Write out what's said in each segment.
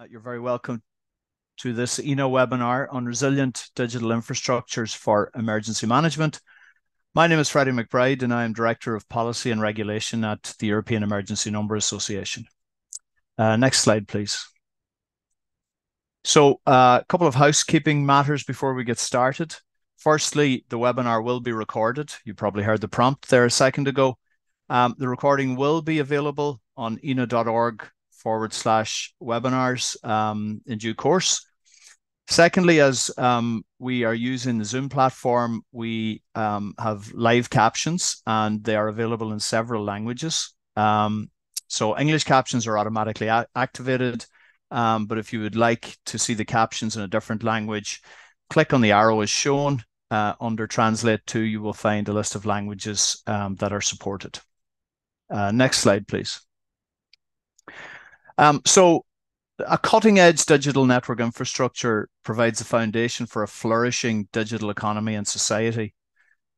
You're very welcome to this ENO webinar on resilient digital infrastructures for emergency management. My name is Freddie McBride and I am Director of Policy and Regulation at the European Emergency Number Association. Next slide, please. So a couple of housekeeping matters before we get started. Firstly, the webinar will be recorded. You probably heard the prompt there a second ago. The recording will be available on eno.org/webinars in due course. Secondly, as we are using the Zoom platform, we have live captions and they are available in several languages. So English captions are automatically activated, but if you would like to see the captions in a different language, click on the arrow as shown. Under Translate To, you will find a list of languages that are supported. Next slide, please. So a cutting-edge digital network infrastructure provides the foundation for a flourishing digital economy and society.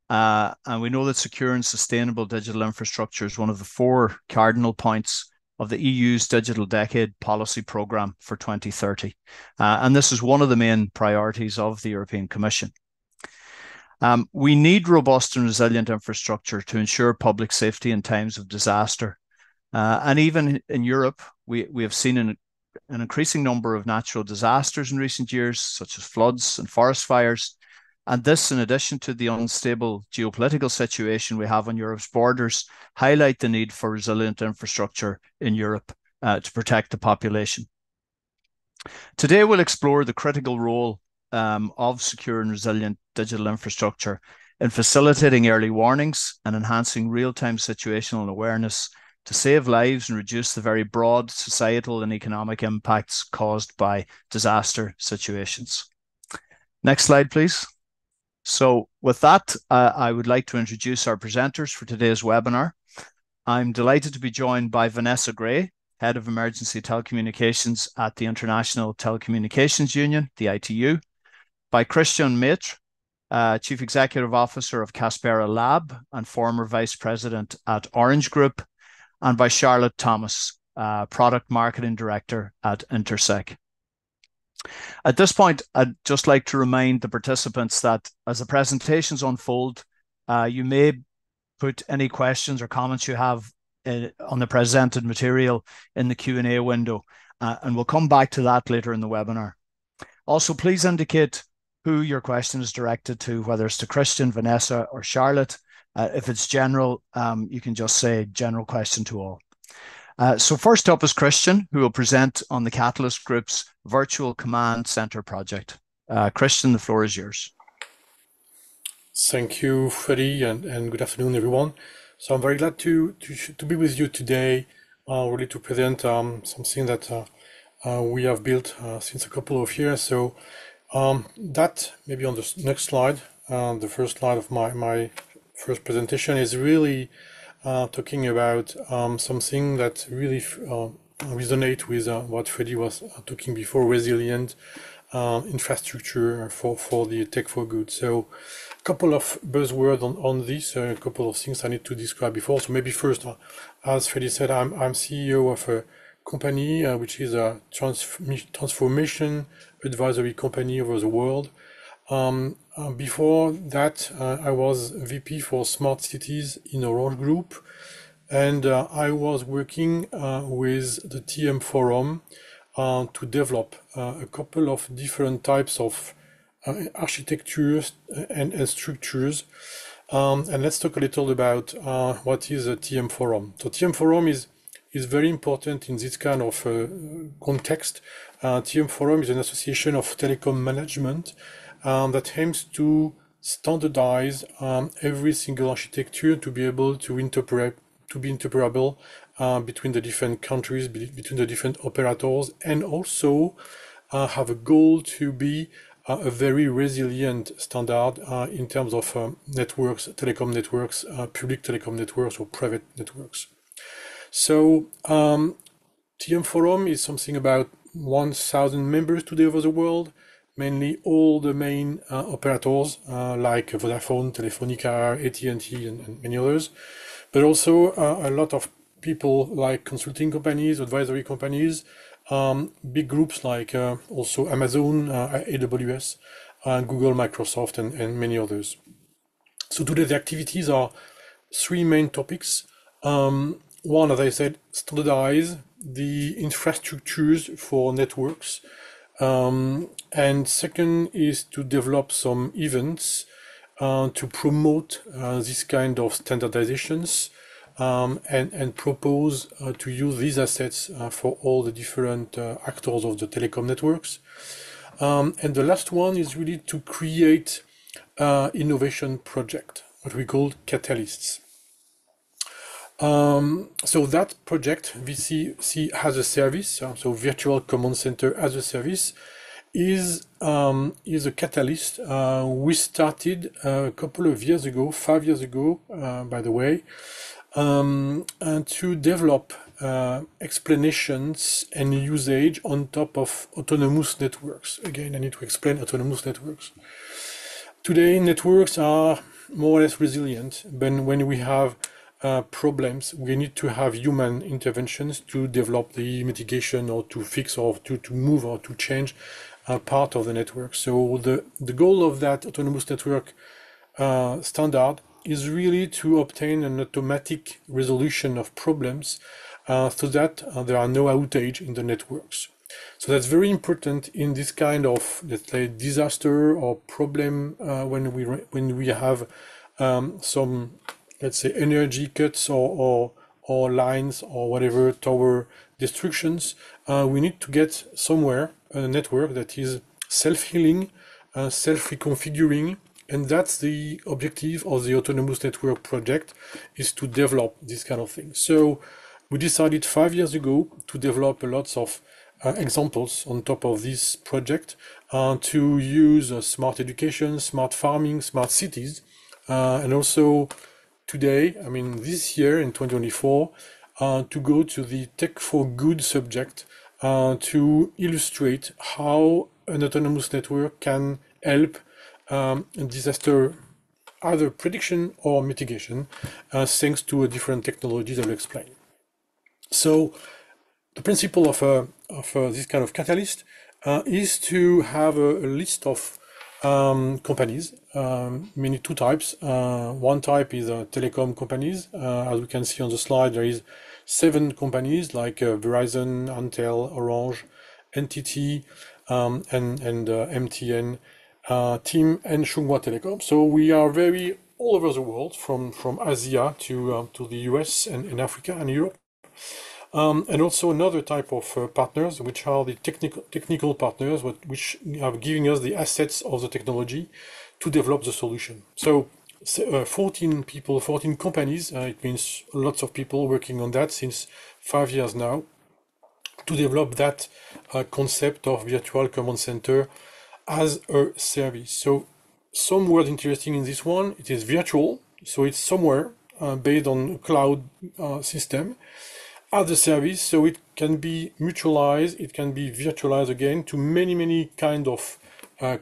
And we know that secure and sustainable digital infrastructure is one of the 4 cardinal points of the EU's Digital Decade Policy Programme for 2030. And this is one of the main priorities of the European Commission. We need robust and resilient infrastructure to ensure public safety in times of disaster. And even in Europe, we have seen an increasing number of natural disasters in recent years, such as floods and forest fires. And this, in addition to the unstable geopolitical situation we have on Europe's borders, highlight the need for resilient infrastructure in Europe to protect the population. Today, we'll explore the critical role of secure and resilient digital infrastructure in facilitating early warnings and enhancing real-time situational awareness to save lives and reduce the very broad societal and economic impacts caused by disaster situations. Next slide, please. So with that, I would like to introduce our presenters for today's webinar. I'm delighted to be joined by Vanessa Gray, Head of Emergency Telecommunications at the International Telecommunications Union, the ITU, by Christian Maitre, Chief Executive Officer of Caspera Lab and former Vice President at Orange Group, and by Charlotte Thomas, Product Marketing Director at Intersec. At this point, I'd just like to remind the participants that as the presentations unfold, you may put any questions or comments you have on the presented material in the Q&A window, and we'll come back to that later in the webinar. Also, please indicate who your question is directed to, whether it's to Christian, Vanessa, or Charlotte. If it's general, you can just say general question to all. So first up is Christian, who will present on the Catalyst Group's Virtual Command Center project. Christian, the floor is yours. Thank you, Freddie, and good afternoon, everyone. So I'm very glad to be with you today, really to present something that we have built since a couple of years. So that maybe on the next slide, the first slide of my first presentation is really talking about something that really resonate with what Freddie was talking before, resilient infrastructure for the tech for good. So a couple of buzzwords on this, a couple of things I need to describe before. So maybe first, as Freddie said, I'm CEO of a company which is a transformation advisory company over the world. Before that, I was VP for Smart Cities in Orange Group, and I was working with the TM Forum to develop a couple of different types of architectures and structures. And let's talk a little about what is a TM Forum. So TM Forum is very important in this kind of context. TM Forum is an association of telecom management that aims to standardize every single architecture to be able to be interoperable between the different countries, between the different operators, and also have a goal to be a very resilient standard in terms of networks, telecom networks, public telecom networks or private networks. So TM Forum is something about 1,000 members today over the world, mainly all the main operators like Vodafone, Telefonica, AT&T, and many others, but also a lot of people like consulting companies, advisory companies, big groups like also Amazon, AWS, Google, Microsoft, and many others. So today the activities are three main topics. One, as I said, standardize the infrastructures for networks. And second is to develop some events to promote this kind of standardizations and propose to use these assets for all the different actors of the telecom networks. And the last one is really to create innovation project, what we call catalysts. So that project, VC has a service, so Virtual Command Center as a service, is a catalyst. We started a couple of years ago, 5 years ago, by the way, and to develop explanations and usage on top of autonomous networks. Again, I need to explain autonomous networks. Today, networks are more or less resilient, but when we have problems, we need to have human interventions to develop the mitigation or to fix or to move or to change part of the network. So the goal of that autonomous network standard is really to obtain an automatic resolution of problems so that there are no outage in the networks. So that's very important in this kind of, let's say, disaster or problem when we have some, let's say, energy cuts or lines or whatever, tower destructions. We need to get somewhere a network that is self-healing, self-reconfiguring, and that's the objective of the autonomous network project, is to develop this kind of thing. So we decided 5 years ago to develop a lot of examples on top of this project to use smart education, smart farming, smart cities, and also today, I mean this year in 2024, to go to the Tech for Good subject to illustrate how an autonomous network can help disaster either prediction or mitigation thanks to a different technologies I will explain. So the principle of this kind of catalyst is to have a list of companies, mainly two types. One type is telecom companies. As we can see on the slide, there is 7 companies like Verizon, Antel, Orange, NTT, and MTN, TIM, and Chunghwa Telecom. So we are very all over the world, from Asia to the US and Africa and Europe. And also another type of partners, which are the technical partners, which are giving us the assets of the technology to develop the solution. So 14 people, 14 companies, it means lots of people working on that since 5 years now, to develop that concept of virtual command center as a service. So some word interesting in this one, it is virtual, so it's somewhere based on a cloud system as a service, so it can be mutualized, it can be virtualized again to many kind of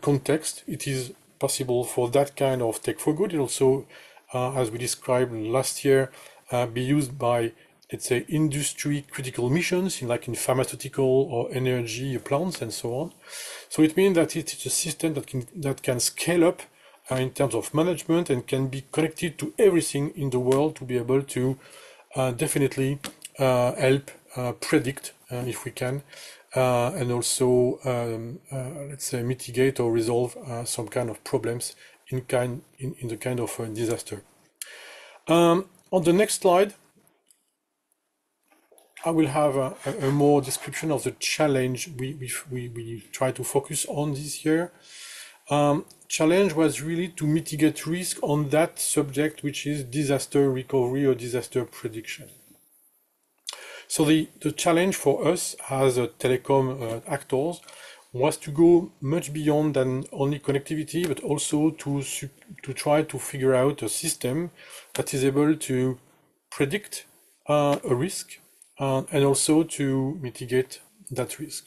context. It is possible for that kind of tech for good. It also, as we described last year, be used by, let's say, industry critical missions, like in pharmaceutical or energy plants and so on. So it means that it is a system that can scale up in terms of management and can be connected to everything in the world to be able to definitely help predict, if we can, and also let's say mitigate or resolve some kind of problems in the kind of disaster. On the next slide, I will have a more description of the challenge we try to focus on this year. Challenge was really to mitigate risk on that subject, which is disaster recovery or disaster prediction. So the challenge for us as telecom actors was to go much beyond than only connectivity, but also to try to figure out a system that is able to predict a risk and also to mitigate that risk.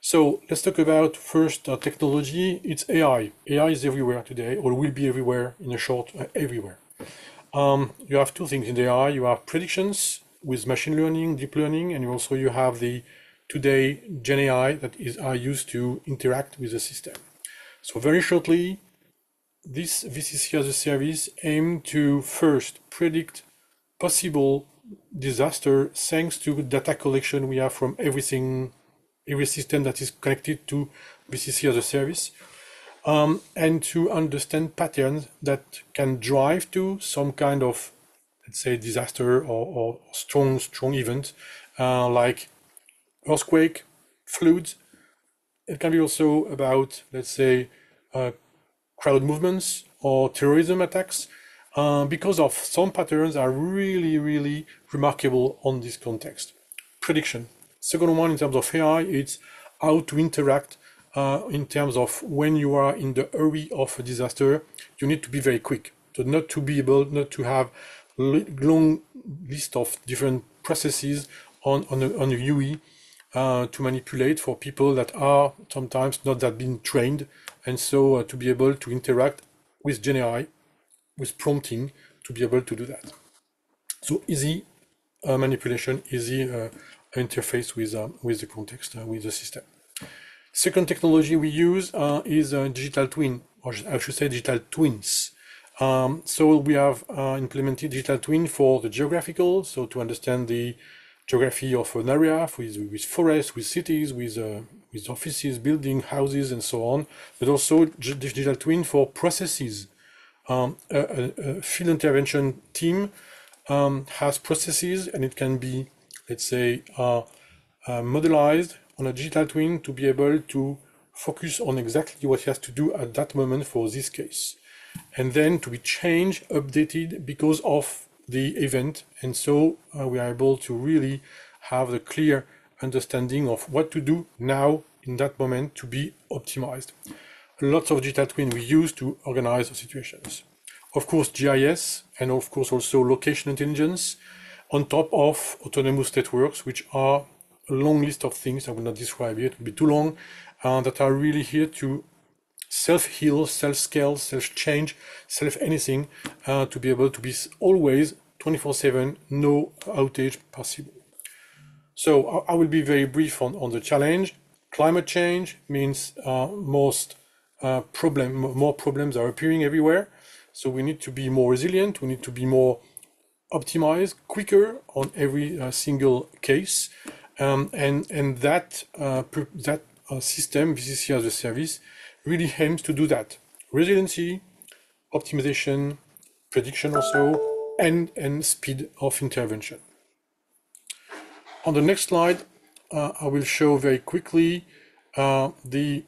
So let's talk about first technology. It's AI. AI is everywhere today, or will be everywhere in a short, everywhere. You have two things in the AI. You have predictions with machine learning, deep learning, and you have the today Gen AI are used to interact with the system. So very shortly, this VCC as a service aim to first predict possible disaster thanks to data collection we have from every system that is connected to VCC as a service, and to understand patterns that can drive to some kind of, let's say, disaster or strong event, like earthquake, floods. It can be also about, let's say, crowd movements or terrorism attacks, because of some patterns are really remarkable on this context. Prediction. Second one, in terms of AI, it's how to interact in terms of when you are in the hurry of a disaster, you need to be very quick. So not to have long list of different processes on a UE to manipulate for people that are sometimes not that been trained, and so to be able to interact with Gen AI, with prompting, to be able to do that. So easy manipulation, easy interface with the context, with the system. Second technology we use is digital twin, or I should say digital twins. So we have implemented digital twin for the geographical, so to understand the geography of an area with forests, with cities, with offices, building, houses, and so on, but also digital twin for processes. A field intervention team has processes, and it can be, let's say, modelized on a digital twin to be able to focus on exactly what he has to do at that moment for this case, and then to be changed, updated because of the event. And so we are able to really have the clear understanding of what to do now in that moment to be optimized. Lots of digital twin we use to organize the situations. Of course, GIS, and of course also location intelligence, on top of autonomous networks, which are a long list of things. I will not describe it, it will be too long, that are really here to self-heal, self-scale, self-change, self-anything, to be able to be always 24/7, no outage possible. So I will be very brief on the challenge. Climate change means more problems are appearing everywhere. So we need to be more resilient, we need to be more optimized, quicker on every single case. And that system, VCC as a service, really aims to do that. Resiliency, optimization, prediction also, and speed of intervention. On the next slide, I will show very quickly the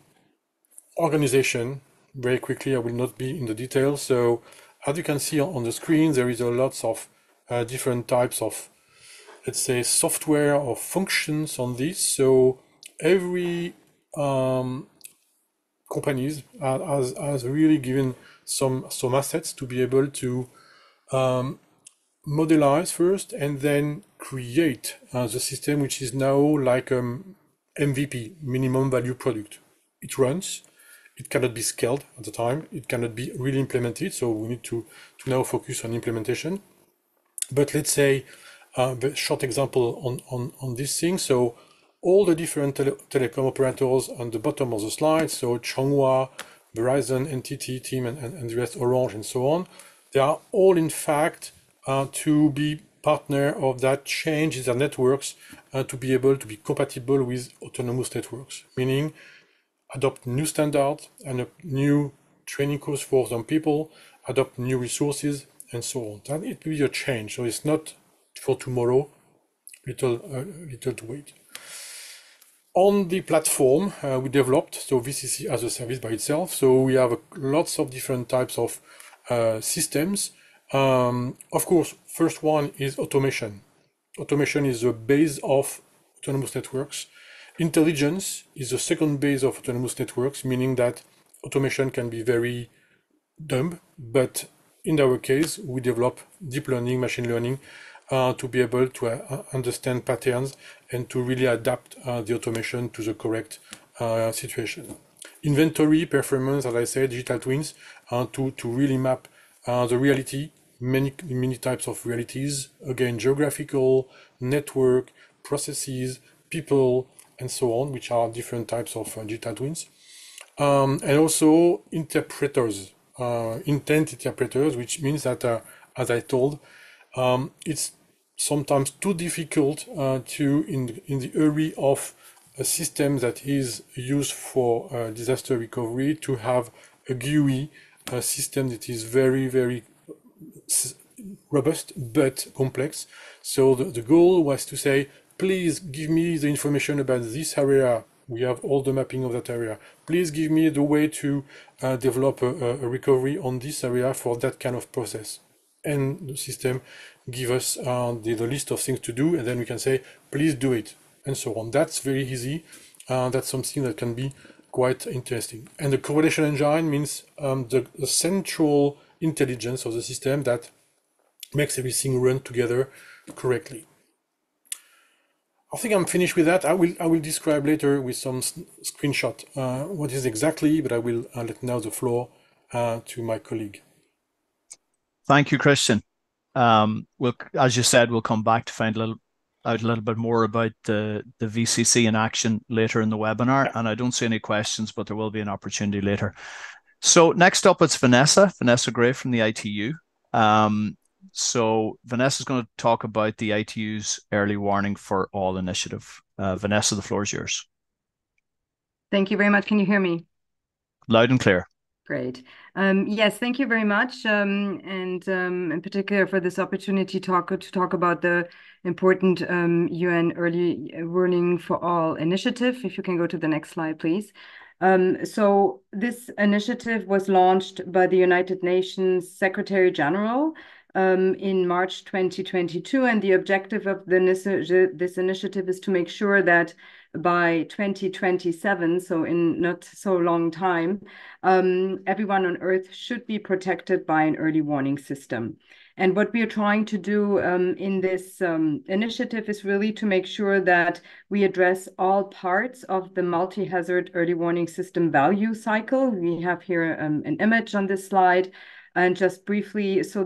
organization. Very quickly, I will not be in the details. So as you can see on the screen, there is a lots of different types of, let's say, software or functions on this. So every companies has really given some assets to be able to modelize first and then create the system, which is now like MVP, minimum value product. It runs, it cannot be scaled at the time, it cannot be really implemented, so we need to now focus on implementation. But let's say a short example on this thing. So all the different telecom operators on the bottom of the slide, so Changhua, Verizon, NTT, TIM, and the rest, Orange, and so on, they are all in fact to be partner of that change in their networks to be able to be compatible with autonomous networks, meaning adopt new standards and a new training course for some people, adopt new resources, and so on. That it will be a change. So it's not for tomorrow, little to wait. On the platform we developed, so VCC as a service by itself. So we have lots of different types of systems. Of course, first one is automation. Automation is the base of autonomous networks. Intelligence is the second base of autonomous networks, meaning that automation can be very dumb, but in our case, we develop deep learning, machine learning, to be able to understand patterns and to really adapt the automation to the correct situation. Inventory, performance, as I said, digital twins, to really map the reality, many types of realities, again, geographical, network, processes, people, and so on, which are different types of digital twins. And also interpreters, intent interpreters, which means that, as I told, it's sometimes too difficult in the area of a system that is used for disaster recovery, to have a GUI, a system that is very robust but complex. So the goal was to say, please give me the information about this area. We have all the mapping of that area. Please give me the way to develop a recovery on this area for that kind of process. And the system give us the list of things to do, and then we can say, please do it, and so on. That's very easy. That's something that can be quite interesting. And the correlation engine means the central intelligence of the system that makes everything run together correctly. I think I'm finished with that. I will describe later with some screenshot what is exactly, but I will let now the floor to my colleague. Thank you, Christian. As you said, we'll come back to find out a little bit more about the VCC in action later in the webinar. And I don't see any questions, but there will be an opportunity later. So next up, it's Vanessa Gray from the ITU. So Vanessa is going to talk about the ITU's Early Warning for All initiative. Vanessa, the floor is yours. Thank you very much. Can you hear me? Loud and clear. Great. Yes, thank you very much, and in particular for this opportunity to talk about the important UN Early Warning for All initiative. If you can go to the next slide, please. So this initiative was launched by the United Nations Secretary General in March 2022, and the objective of this initiative is to make sure that by 2027, so in not so long time, everyone on Earth should be protected by an early warning system. And what we are trying to do in this initiative is really to make sure that we address all parts of the multi-hazard early warning system value cycle. We have here an image on this slide. And just briefly, so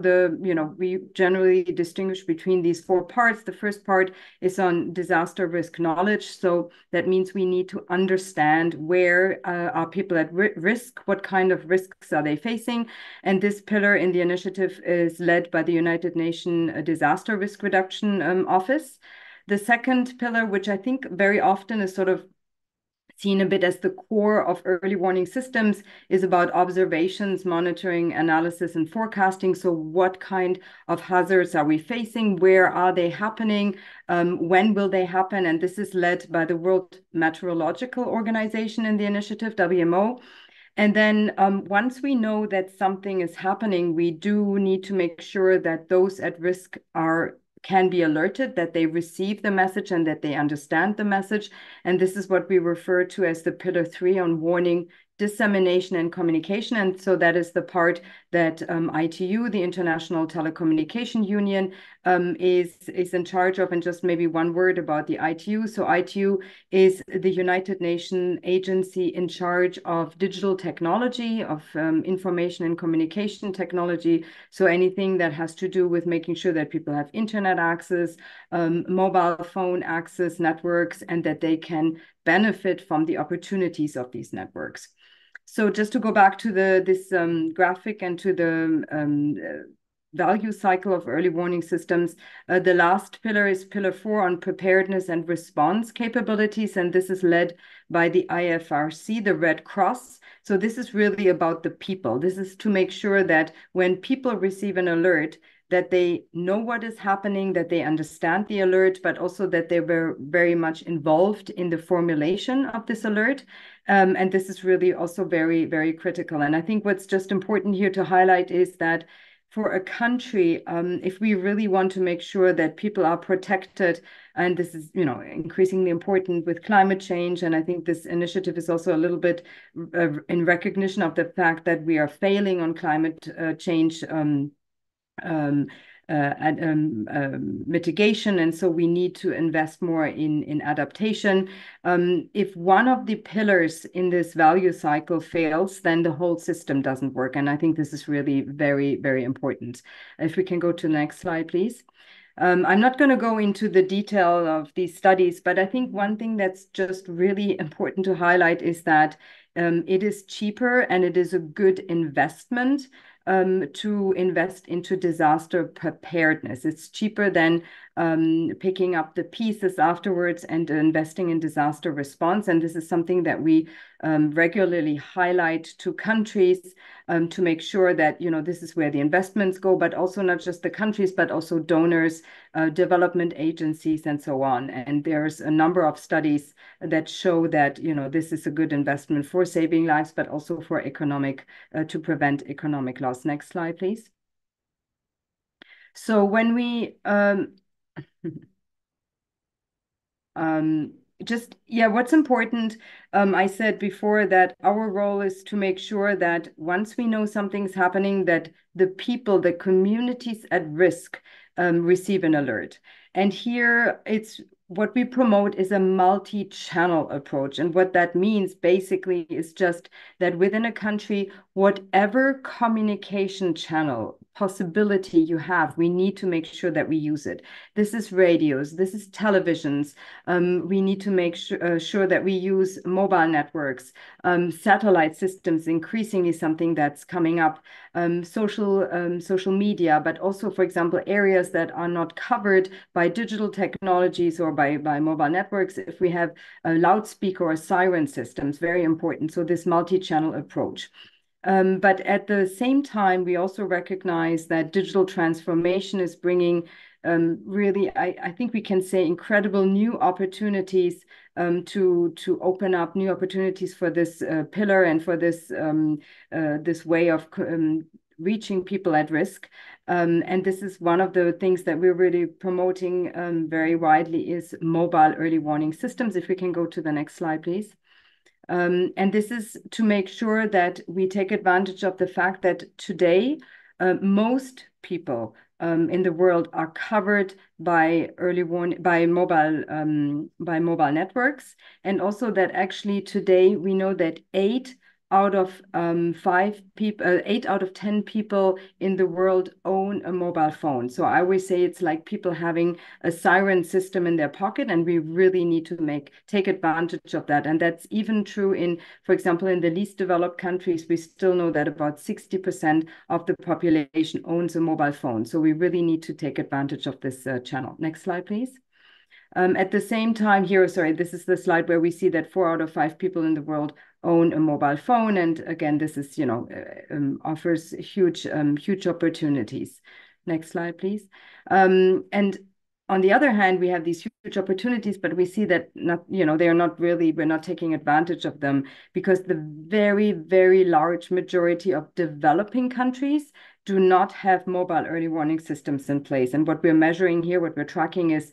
we generally distinguish between these four parts. The first part is on disaster risk knowledge. So that means we need to understand where are people at risk, what kind of risks are they facing. And this pillar in the initiative is led by the United Nations Disaster Risk Reduction Office. The second pillar, which I think very often is sort of seen a bit as the core of early warning systems, is about observations, monitoring, analysis, and forecasting. So what kind of hazards are we facing? Where are they happening? When will they happen? And this is led by the World Meteorological Organization in the initiative, WMO. And then once we know that something is happening, we do need to make sure that those at risk can be alerted, that they receive the message and that they understand the message. And this is what we refer to as the Pillar 3 on warning, dissemination, and communication. And so that is the part that ITU, the International Telecommunication Union, is in charge of. And just maybe one word about the ITU. So ITU is the United Nations agency in charge of digital technology, of information and communication technology. So anything that has to do with making sure that people have internet access, mobile phone access, networks, and that they can benefit from the opportunities of these networks. So just to go back to this graphic and to the value cycle of early warning systems, the last pillar is Pillar 4 on preparedness and response capabilities, and this is led by the IFRC, the Red Cross. So this is really about the people. This is to make sure that when people receive an alert, that they know what is happening, that they understand the alert, but also that they were very much involved in the formulation of this alert. And this is really also very, very critical. And I think what's just important here to highlight is that for a country, if we really want to make sure that people are protected, and this is, increasingly important with climate change, and I think this initiative is also a little bit in recognition of the fact that we are failing on climate change mitigation, and so we need to invest more in adaptation. If one of the pillars in this value cycle fails, then the whole system doesn't work, and I think this is really very, very important. If we can go to the next slide, please. I'm not going to go into the detail of these studies, but I think one thing that's just really important to highlight is that it is cheaper and it is a good investment to invest into disaster preparedness. It's cheaper than picking up the pieces afterwards and investing in disaster response. And this is something that we regularly highlight to countries to make sure that, this is where the investments go, but also not just the countries, but also donors, development agencies, and so on. And there's a number of studies that show that, this is a good investment for saving lives, but also for to prevent economic loss. Next slide, please. So when we what's important, I said before that our role is to make sure that once we know something's happening, that the people, the communities at risk receive an alert. And here what we promote is a multi-channel approach. And what that means basically is just that within a country, whatever communication channel possibility you have, we need to make sure that we use it. This is radios, this is televisions. We need to make sure that we use mobile networks, satellite systems, increasingly something that's coming up, social media, but also, for example, areas that are not covered by digital technologies or by mobile networks. If we have a loudspeaker or siren systems, very important. So this multi-channel approach. But at the same time, we also recognize that digital transformation is bringing really, I think we can say, incredible new opportunities to open up new opportunities for this pillar and for this way of reaching people at risk. And this is one of the things that we're really promoting very widely is mobile early warning systems. If we can go to the next slide, please. And this is to make sure that we take advantage of the fact that today, most people in the world are covered by by mobile networks, and also that actually today we know that 8 out of 10 people in the world own a mobile phone. So I always say it's like people having a siren system in their pocket, and we really need to take advantage of that. And that's even true for example, in the least developed countries, we still know that about 60% of the population owns a mobile phone. So we really need to take advantage of this channel. Next slide, please. At the same time here, sorry, this is the slide where we see that 4 out of 5 people in the world own a mobile phone. And again, this is, offers huge opportunities. Next slide, please. And on the other hand, we have these huge opportunities, but we see that we're not taking advantage of them because the very, very large majority of developing countries do not have mobile early warning systems in place. And what we're measuring here, what we're tracking is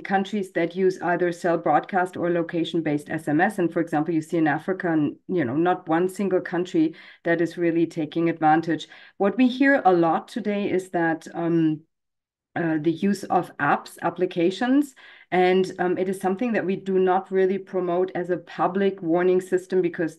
countries that use either cell broadcast or location-based SMS. And for example, you see in Africa, not one single country that is really taking advantage. What we hear a lot today is that the use of applications. And it is something that we do not really promote as a public warning system because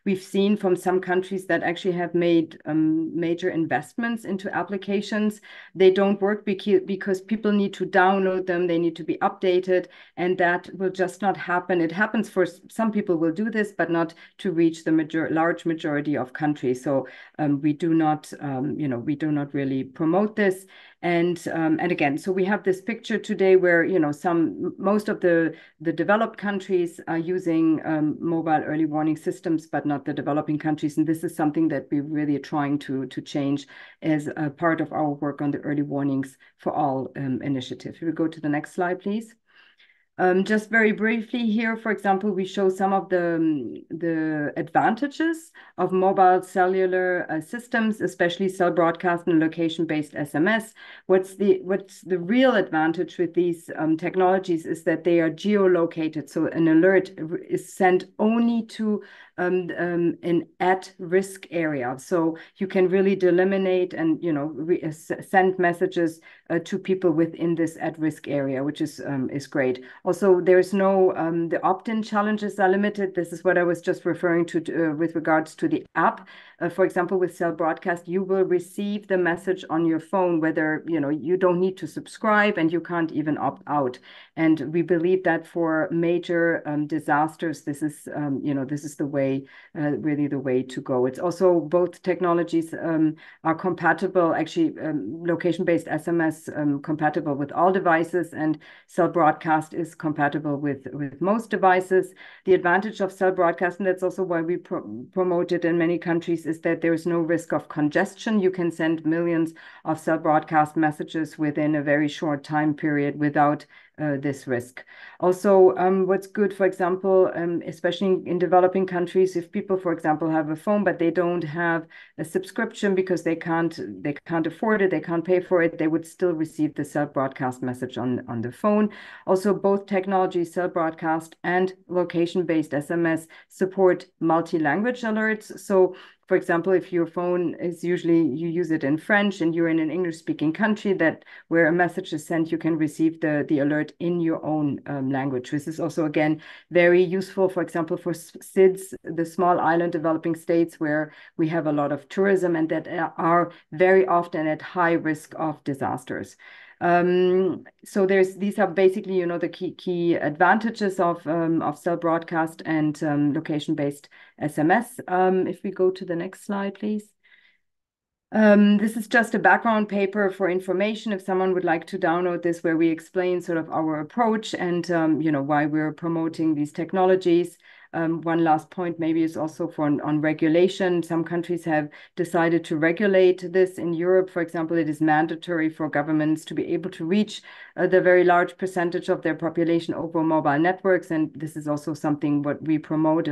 we've seen from some countries that actually have made major investments into applications. They don't work because people need to download them, they need to be updated, and that will just not happen. It happens for some people will do this, but not to reach the large majority of countries. So we do not really promote this. And again, so we have this picture today where most of the developed countries are using mobile early warning systems, but not the developing countries. And this is something that we really are trying to change as a part of our work on the early warnings for all initiative. If we go to the next slide, please. Just very briefly here, for example, we show some of the advantages of mobile cellular systems, especially cell broadcast and location-based SMS. What's the real advantage with these technologies is that they are geolocated. So an alert is sent only to an at-risk area. So you can really delimitate and send messages to people within this at-risk area, which is great. Also, there's no the opt-in challenges are limited. This is what I was just referring to with regards to the app. For example, with Cell Broadcast, you will receive the message on your phone, whether you don't need to subscribe and you can't even opt out. And we believe that for major disasters, this is this is the way really the way to go. It's also both technologies are compatible, actually location-based SMS compatible with all devices, and cell broadcast is compatible with most devices. The advantage of cell broadcast, and that's also why we promote it in many countries, is that there is no risk of congestion. You can send millions of cell broadcast messages within a very short time period without this risk. Also, what's good, for example, especially in developing countries, if people, for example, have a phone but they don't have a subscription because they can't afford it, they can't pay for it, they would still receive the cell broadcast message on the phone. Also, both technologies, cell broadcast and location-based SMS, support multi-language alerts. So for example, if your phone is usually, you use it in French and you're in an English-speaking country, that where a message is sent, you can receive the alert in your own language. This is also, again, very useful, for example, for SIDS, the small island developing states where we have a lot of tourism and that are very often at high risk of disasters. So these are basically, the key advantages of cell broadcast and location-based SMS. If we go to the next slide, please. This is just a background paper for information if someone would like to download this, where we explain sort of our approach and why we're promoting these technologies. One last point maybe is also on regulation. Some countries have decided to regulate this. In Europe, for example, it is mandatory for governments to be able to reach the very large percentage of their population over mobile networks. And this is also something what we promote.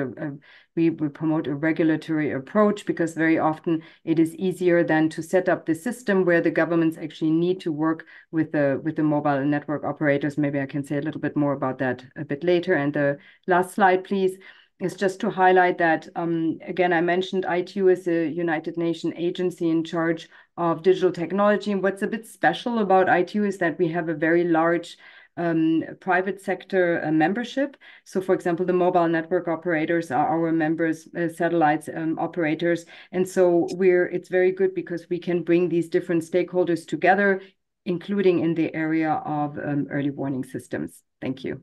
We promote a regulatory approach because very often it is easier than to set up the system where the governments actually need to work with the mobile network operators. Maybe I can say a little bit more about that a bit later. And the last slide, please, is just to highlight that, again, I mentioned ITU is a United Nations agency in charge of digital technology. And what's a bit special about ITU is that we have a very large private sector membership. So, for example, the mobile network operators are our members, satellites operators. And so it's very good because we can bring these different stakeholders together, including in the area of early warning systems. Thank you.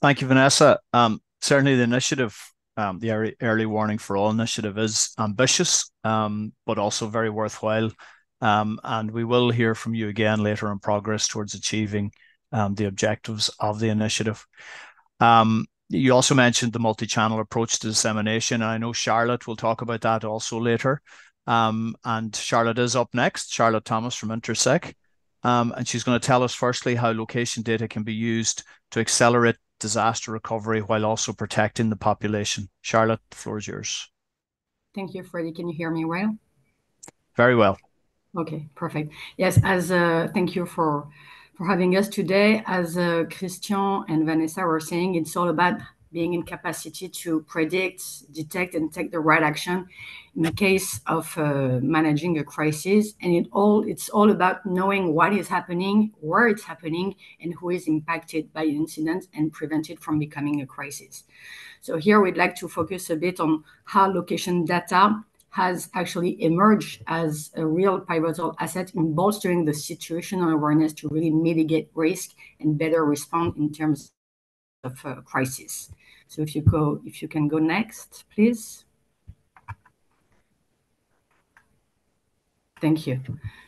Thank you, Vanessa. Certainly the initiative, the Early Warning for All initiative is ambitious, but also very worthwhile. And we will hear from you again later on progress towards achieving the objectives of the initiative. You also mentioned the multi-channel approach to dissemination, and I know Charlotte will talk about that also later. And Charlotte is up next, Charlotte Thomas from Intersec. And she's going to tell us firstly how location data can be used to accelerate disaster recovery while also protecting the population. Charlotte, the floor is yours. Thank you, Freddie. Can you hear me well? Very well. Okay, perfect. Yes, thank you for having us today. As Christian and Vanessa were saying, it's all about being in capacity to predict, detect, and take the right action in the case of managing a crisis. And it's all about knowing what is happening, where it's happening, and who is impacted by the incident and prevent it from becoming a crisis. So here we'd like to focus a bit on how location data has actually emerged as a real pivotal asset in bolstering the situational awareness to really mitigate risk and better respond in terms of crisis. So if you can go next, please. Thank you.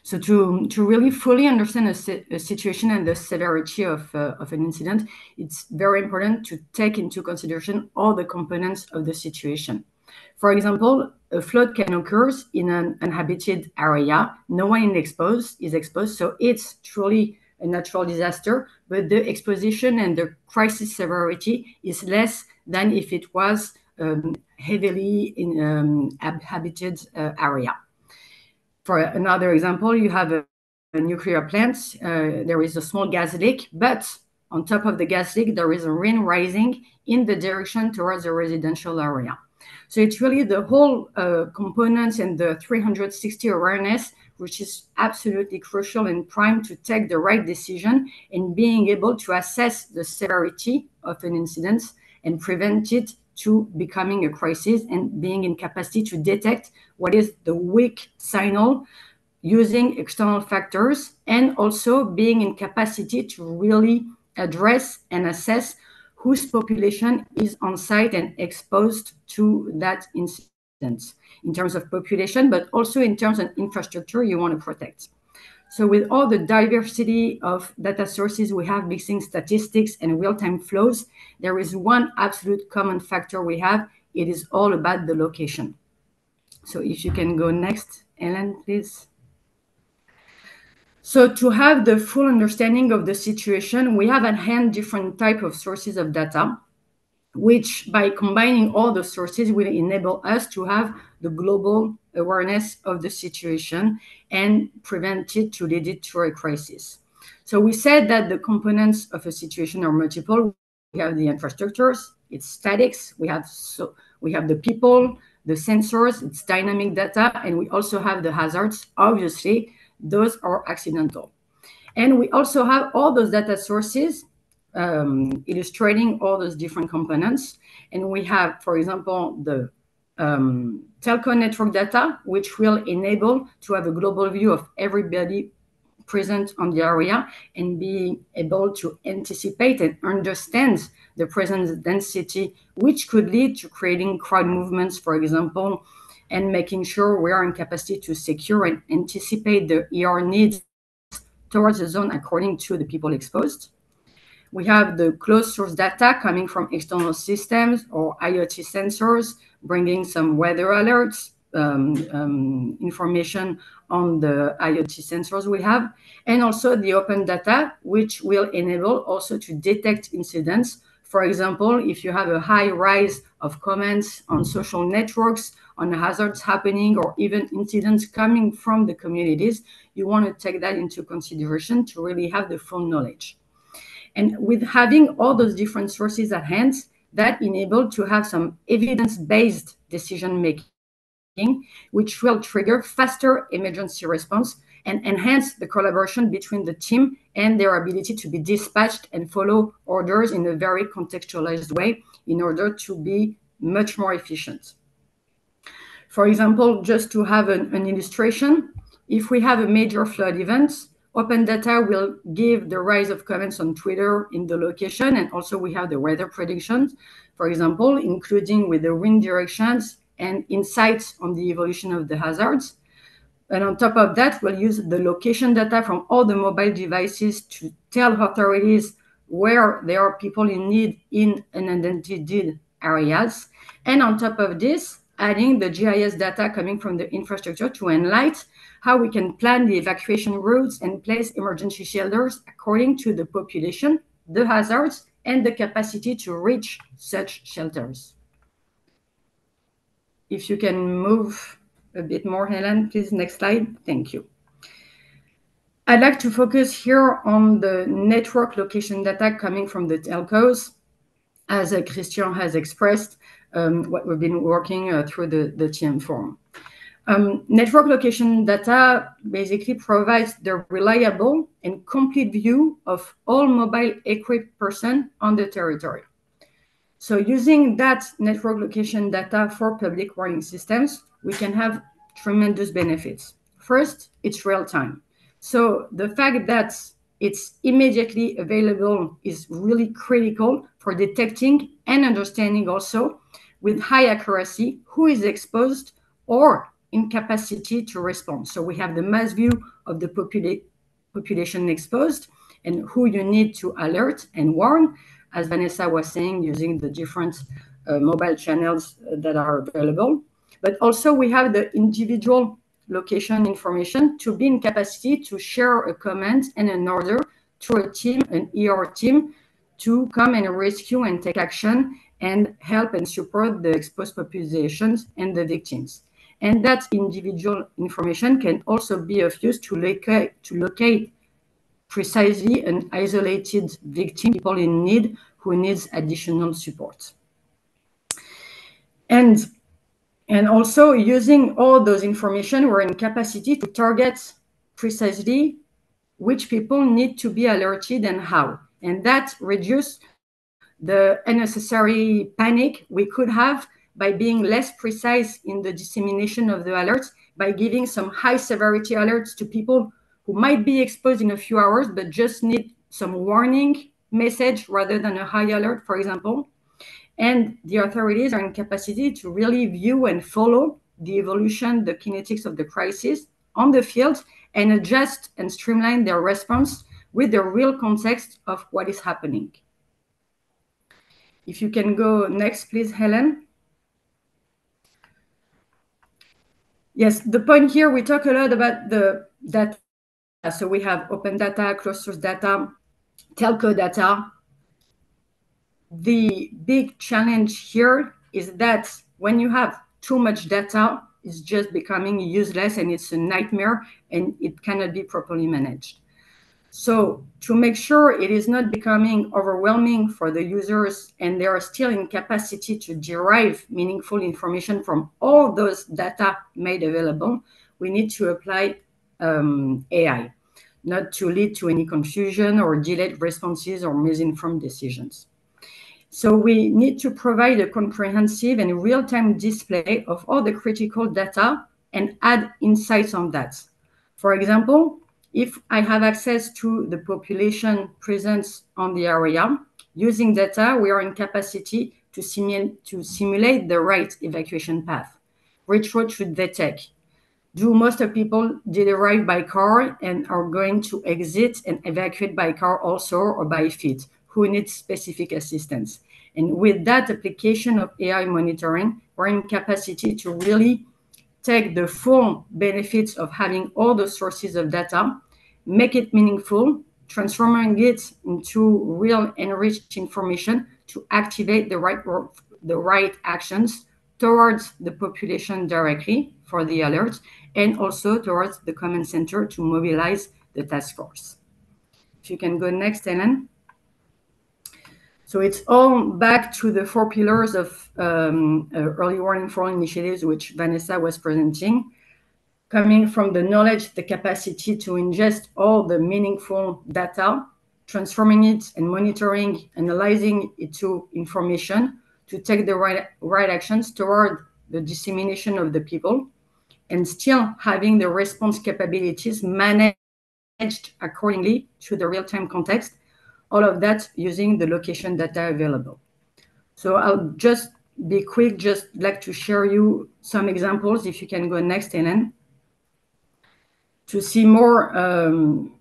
So to really fully understand a situation and the severity of an incident, it's very important to take into consideration all the components of the situation. For example, a flood can occur in an uninhabited area. No one is exposed, so it's truly a natural disaster, but the exposition and the crisis severity is less than if it was heavily inhabited area. For another example, you have a nuclear plant. There is a small gas leak, but on top of the gas leak, there is a rain rising in the direction towards a residential area. So it's really the whole components and the 360 awareness which is absolutely crucial and prime to take the right decision and being able to assess the severity of an incident and prevent it to becoming a crisis, and being in capacity to detect what is the weak signal using external factors, and also being in capacity to really address and assess whose population is on site and exposed to that incident in terms of population, but also in terms of infrastructure you want to protect. So with all the diversity of data sources we have, mixing statistics and real-time flows, there is one absolute common factor we have. It is all about the location. So if you can go next, Ellen, please. So to have the full understanding of the situation, we have at hand different type of sources of data, which by combining all the sources will enable us to have the global awareness of the situation and prevent it to lead it to a crisis. So we said that the components of a situation are multiple. We have the infrastructures, it's statics, we have the people, the sensors, it's dynamic data, and we also have the hazards. Obviously, those are accidental. And we also have all those data sources illustrating all those different components. And we have, for example, the telco network data, which will enable to have a global view of everybody present on the area and be able to anticipate and understand the presence density, which could lead to creating crowd movements, for example, and making sure we are in capacity to secure and anticipate the ER needs towards the zone according to the people exposed. We have the closed source data coming from external systems or IoT sensors, bringing some weather alerts, information on the IoT sensors we have, and also the open data, which will enable also to detect incidents. For example, if you have a high rise of comments on social networks, on hazards happening, or even incidents coming from the communities, you want to take that into consideration to really have the full knowledge. And with having all those different sources at hand, that enabled to have some evidence-based decision making, which will trigger faster emergency response and enhance the collaboration between the team and their ability to be dispatched and follow orders in a very contextualized way in order to be much more efficient. For example, just to have an illustration, if we have a major flood event, open data will give the rise of comments on Twitter in the location, and also we have the weather predictions, for example, including with the wind directions and insights on the evolution of the hazards. And on top of that, we'll use the location data from all the mobile devices to tell authorities where there are people in need in unidentified areas. And on top of this, adding the GIS data coming from the infrastructure to enlighten how we can plan the evacuation routes and place emergency shelters according to the population, the hazards, and the capacity to reach such shelters. If you can move a bit more, Helen, please, next slide. Thank you. I'd like to focus here on the network location data coming from the telcos, as Christian has expressed, what we've been working through the TM forum. Network location data basically provides the reliable and complete view of all mobile equipped persons on the territory. So using that network location data for public warning systems, we can have tremendous benefits. First, it's real time. So the fact that it's immediately available is really critical for detecting and understanding also with high accuracy who is exposed or incapacity to respond. So we have the mass view of the population exposed and who you need to alert and warn, as Vanessa was saying, using the different mobile channels that are available. But also we have the individual location information to be in capacity to share a comment and an order to a team, an ER team, to come and rescue and take action and help and support the exposed populations and the victims. And that individual information can also be of use to locate precisely an isolated victim, people in need who needs additional support. And And also using all those information, we're in capacity to target precisely which people need to be alerted and how. And that reduces the unnecessary panic we could have by being less precise in the dissemination of the alerts, by giving some high severity alerts to people who might be exposed in a few hours, but just need some warning message rather than a high alert, for example. And the authorities are in capacity to really view and follow the evolution, the kinetics of the crisis on the field, and adjust and streamline their response with the real context of what is happening. If you can go next, please, Helen. Yes, the point here, we talk a lot about the data. So we have open data, closed source data, telco data. The big challenge here is that when you have too much data, it's just becoming useless and it's a nightmare and it cannot be properly managed. So to make sure it is not becoming overwhelming for the users and they are still in capacity to derive meaningful information from all those data made available, we need to apply AI, not to lead to any confusion or delayed responses or misinformed decisions. So we need to provide a comprehensive and real-time display of all the critical data and add insights on that. For example, if I have access to the population presence on the area, using data, we are in capacity to simulate the right evacuation path. Which road should they take? Do most of people did arrive by car and are going to exit and evacuate by car also or by feet? Who needs specific assistance? And with that application of AI monitoring, we're in capacity to really take the full benefits of having all the sources of data, make it meaningful, transforming it into real enriched information to activate the right actions towards the population directly for the alerts, and also towards the command center to mobilize the task force. If you can go next, Helen. So it's all back to the 4 pillars of early warning for all initiatives, which Vanessa was presenting, coming from the knowledge, the capacity to ingest all the meaningful data, transforming it and monitoring, analyzing it to information to take the right actions toward the dissemination of the people, and still having the response capabilities managed accordingly to the real-time context, all of that using the location data available. So I'll just be quick, just like to share you some examples. If you can go next, Helen, to see more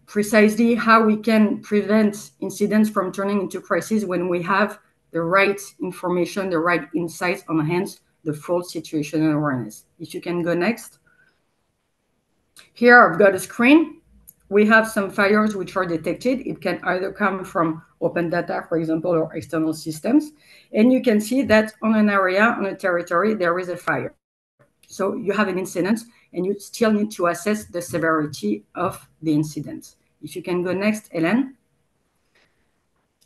precisely how we can prevent incidents from turning into crises when we have the right information, the right insights on hand, the full situational awareness. If you can go next. Here I've got a screen. We have some fires which are detected. It can either come from open data, for example, or external systems. And you can see that on an area, on a territory, there is a fire. So you have an incident and you still need to assess the severity of the incident. If you can go next, Helen.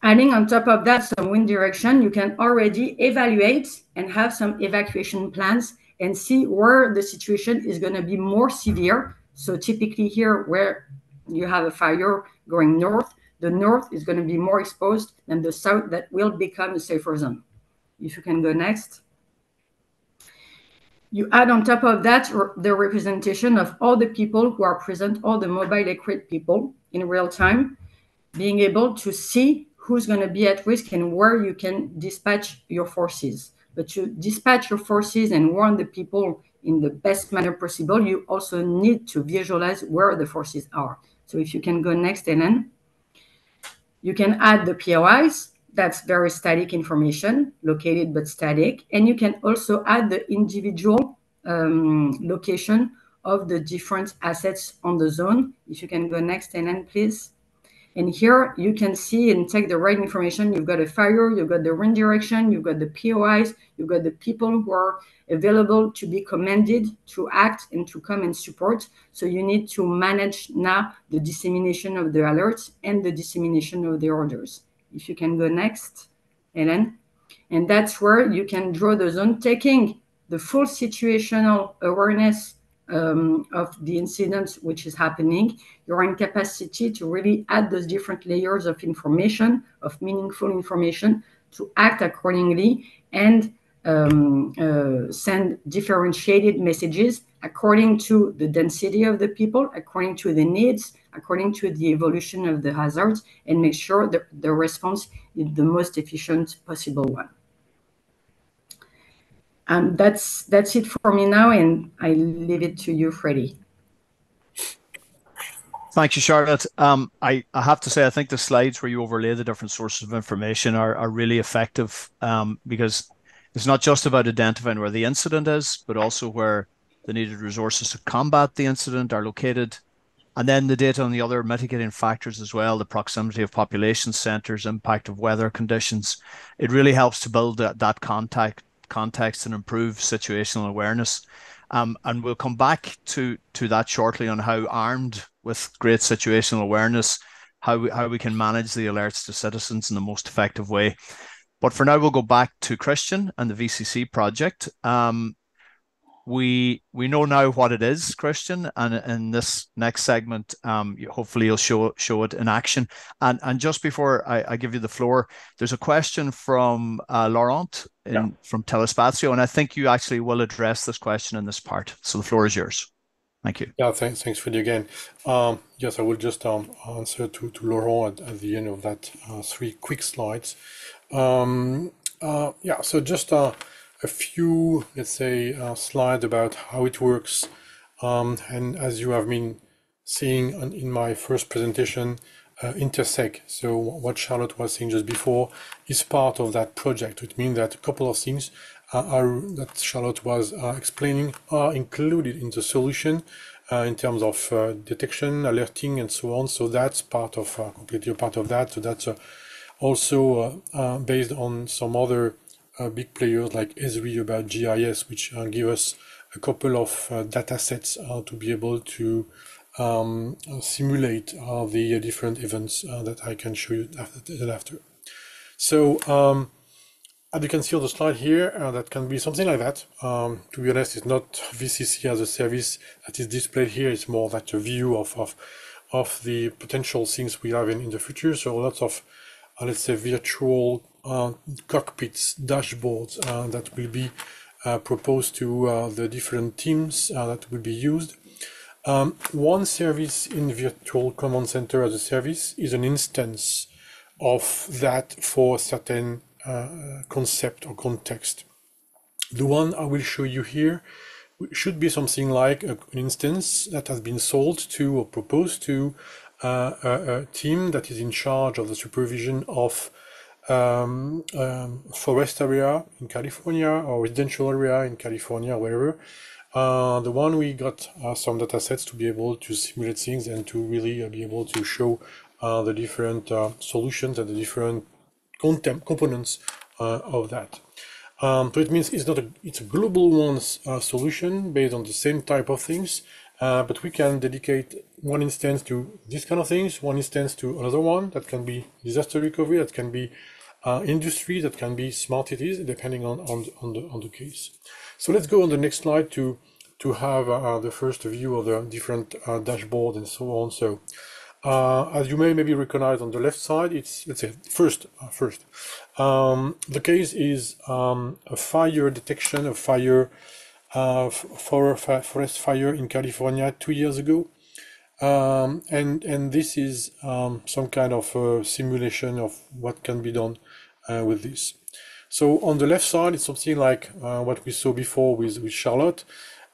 Adding on top of that some wind direction, you can already evaluate and have some evacuation plans and see where the situation is going to be more severe. So typically here where you have a fire going north, the north is going to be more exposed than the south that will become a safer zone. If you can go next. You add on top of that the representation of all the people who are present, all the mobile equipped people in real time, being able to see who's going to be at risk and where you can dispatch your forces. But to dispatch your forces and warn the people in the best manner possible, you also need to visualize where the forces are. So if you can go next, Helen. You can add the POIs. That's very static information, located but static. And you can also add the individual location of the different assets on the zone. If you can go next, Helen, please. And here you can see and take the right information. You've got a fire, you've got the wind direction, you've got the POIs, you've got the people who are available to be commanded to act and to come and support. So you need to manage now the dissemination of the alerts and the dissemination of the orders. If you can go next, Helen. And that's where you can draw the zone, taking the full situational awareness of the incident which is happening, you're in capacity to really add those different layers of information, of meaningful information, to act accordingly and send differentiated messages according to the density of the people, according to the needs, according to the evolution of the hazards, and make sure that the response is the most efficient possible one. That's it for me now, and I leave it to you, Freddie. Thank you, Charlotte. I have to say, I think the slides where you overlay the different sources of information are really effective because it's not just about identifying where the incident is, but also where the needed resources to combat the incident are located. And then the data on the other mitigating factors as well, the proximity of population centers, impact of weather conditions. It really helps to build that context and improve situational awareness. And we'll come back to that shortly on how, armed with great situational awareness, how we can manage the alerts to citizens in the most effective way. But for now, we'll go back to Christian and the VCC project. We know now what it is, Christian, and in this next segment, hopefully you'll show it in action. And just before I give you the floor, there's a question from Laurent from Telespazio, and I think you actually will address this question in this part. So the floor is yours. Thank you. Yeah, thanks, Freddie, again. Yes, I will just answer to Laurent at the end of that 3 quick slides. Yeah, so just a few, let's say, slides about how it works. And as you have been seeing in my first presentation, Intersec, so what Charlotte was saying just before, is part of that project. It means that a couple of things that Charlotte was explaining are included in the solution in terms of detection, alerting, and so on. So that's part of completely a part of that. So that's also based on some other big players like Esri about GIS, which give us a couple of data sets to be able to simulate the different events that I can show you after. So as you can see on the slide here, that can be something like that. To be honest, it's not VCC as a service that is displayed here. It's more like a view of the potential things we have in the future. So lots of, let's say, virtual cockpits, dashboards that will be proposed to the different teams that will be used. One service in Virtual Command Center as a service is an instance of that for certain concept or context. The one I will show you here should be something like an instance that has been sold to or proposed to a team that is in charge of the supervision of forest area in California or residential area in California, wherever. The one we got some data sets to be able to simulate things and to really be able to show the different solutions and the different components of that. So it means it's a global one solution based on the same type of things, but we can dedicate one instance to this kind of things, one instance to another one that can be disaster recovery, that can be industry, that can be smart cities, depending on the case. So let's go on the next slide to have the first view of the different dashboard and so on. So as you may maybe recognize on the left side, it's, let's say, first. The case is a fire detection, a fire, forest fire in California 2 years ago. And this is some kind of simulation of what can be done with this. So on the left side, it's something like what we saw before with Charlotte.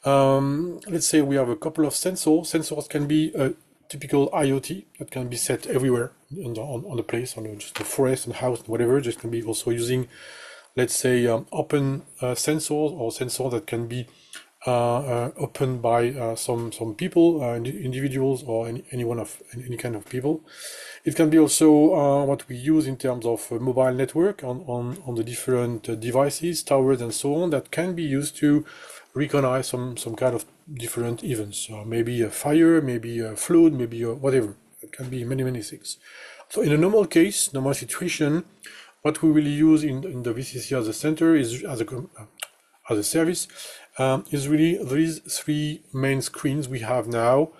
Let's say we have a couple of sensors. Sensors can be a typical IoT that can be set everywhere on the place, on just the forest and house, whatever. Just can be also using, let's say, open sensors or sensors that can be opened by some people, individuals, or any kind of people. It can be also what we use in terms of mobile network on the different devices, towers, and so on, that can be used to recognize some kind of different events. Maybe a fire, maybe a flood, maybe whatever. It can be many things. So in a normal case, normal situation, what we will use in the VCC as a center is as a service, is really these three main screens we have now.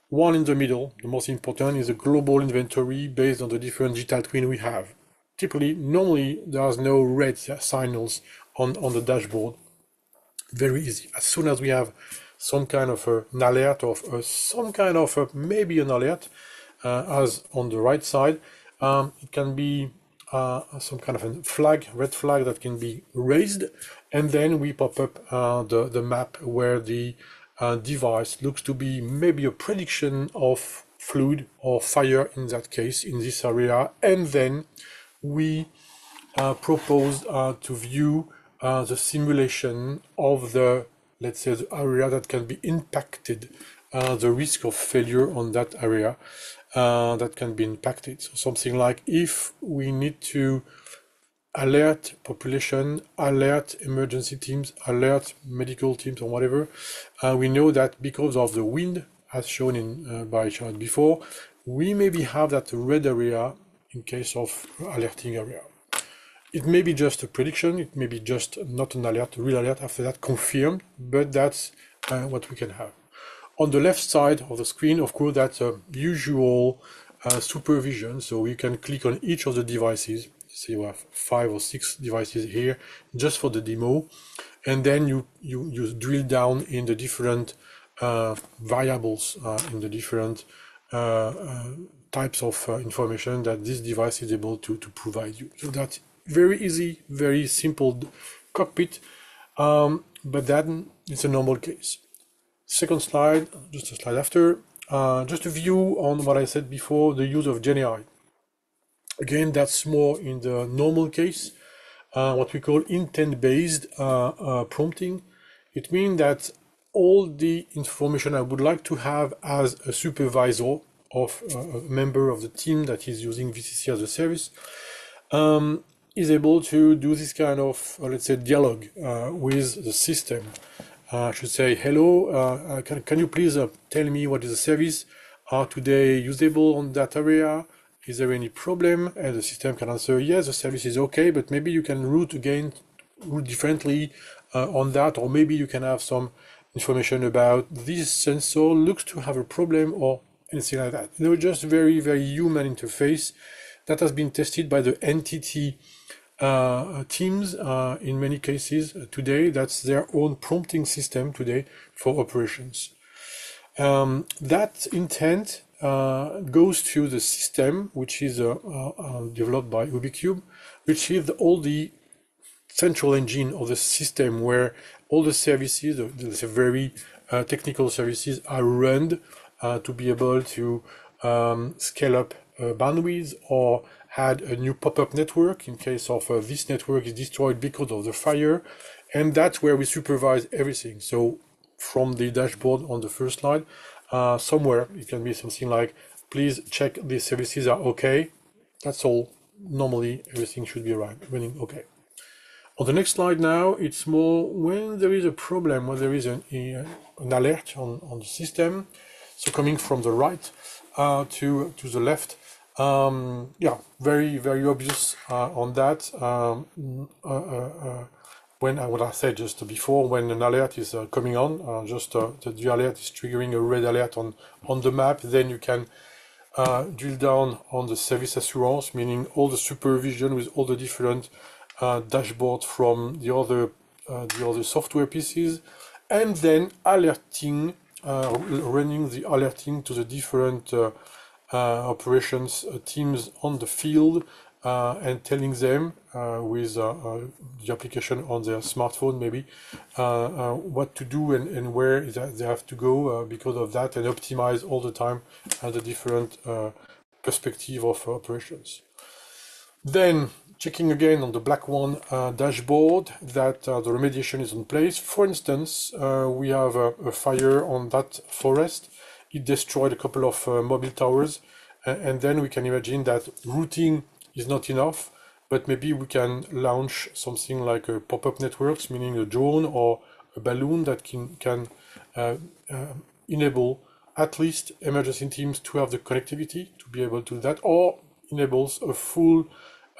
One in the middle, the most important, is a global inventory based on the different digital twin we have. Typically, normally, there's no red signals on the dashboard. Very easy. As soon as we have some kind of an alert or some kind of maybe an alert, as on the right side, it can be some kind of a flag, red flag that can be raised, and then we pop up the map where the device looks to be maybe a prediction of flood or fire in that case in this area, and then we propose to view the simulation of the, let's say, the area that can be impacted, the risk of failure on that area that can be impacted. So something like if we need to alert population, alert emergency teams, alert medical teams or whatever, we know that because of the wind, as shown in by Charlotte before, we maybe have that red area in case of alerting area. It may be just a prediction, it may be just not an alert, a real alert after that confirmed, but that's what we can have. On the left side of the screen, of course, that's a usual supervision. So you can click on each of the devices. So you have 5 or 6 devices here just for the demo. And then you drill down in the different variables, in the different types of information that this device is able to provide you. So that's very easy, very simple cockpit, but then it's a normal case. Second slide, just a slide after, just a view on what I said before, the use of GenAI. Again, that's more in the normal case, what we call intent-based prompting. It means that all the information I would like to have as a supervisor of a member of the team that is using VCC as a service is able to do this kind of, let's say, dialogue with the system. I should say, hello, can you please tell me what is the service? Are today usable on that area? Is there any problem? And the system can answer, yes, the service is okay, but maybe you can route differently on that, or maybe you can have some information about this sensor looks to have a problem or anything like that. Just very, very human interface that has been tested by the entity teams in many cases today. That's their own prompting system today for operations. That intent goes to the system, which is developed by Ubicube, which is all the central engine of the system where all the services, the very technical services, are run to be able to scale up bandwidth or add a new pop-up network in case of this network is destroyed because of the fire. And that's where we supervise everything. So from the dashboard on the first slide, somewhere it can be something like, please check these services are okay. That's all. Normally everything should be running okay. On the next slide now, it's more when there is a problem, when there is an alert on the system. So coming from the right to the left, yeah, very, very obvious on that. When what I said just before, when an alert is coming on, the alert is triggering a red alert on the map, then you can drill down on the service assurance, meaning all the supervision with all the different dashboards from the other software pieces, and then alerting, running the alerting to the different operations teams on the field, and telling them with the application on their smartphone maybe what to do and where they have to go because of that, and optimize all the time the different perspective of operations. Then checking again on the black one dashboard that the remediation is in place. For instance, we have a fire on that forest. It destroyed a couple of mobile towers, and then we can imagine that routing is not enough, but maybe we can launch something like a pop-up networks, meaning a drone or a balloon that can enable at least emergency teams to have the connectivity to be able to do that, or enables a full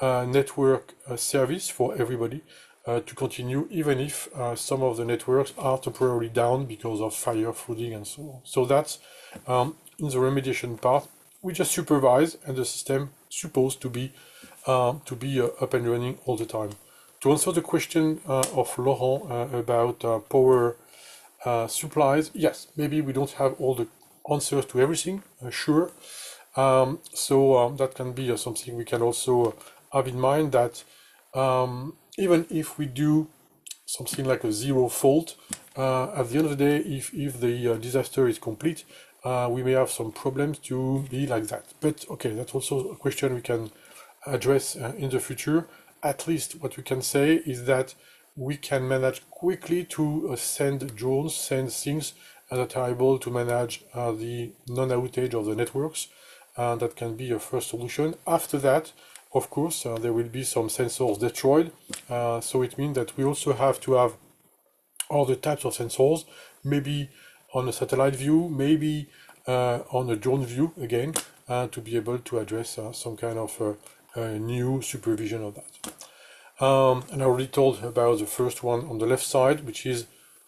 network service for everybody to continue, even if some of the networks are temporarily down because of fire, flooding, and so on. So that's in the remediation part. We just supervise, and the system supposed to be up and running all the time. To answer the question of Laurent about power supplies, yes, maybe we don't have all the answers to everything, sure. So that can be something we can also have in mind, that even if we do something like a zero fault, at the end of the day, if the disaster is complete, we may have some problems to be like that. But okay, that's also a question we can address in the future. At least what we can say is that we can manage quickly to send drones, send things that are able to manage the non-outage of the networks. That can be a first solution. After that, of course, there will be some sensors destroyed. So it means that we also have to have all the types of sensors, maybe on a satellite view, maybe on a drone view again, to be able to address some kind of new supervision of that. And I already told about the first one on the left side, which is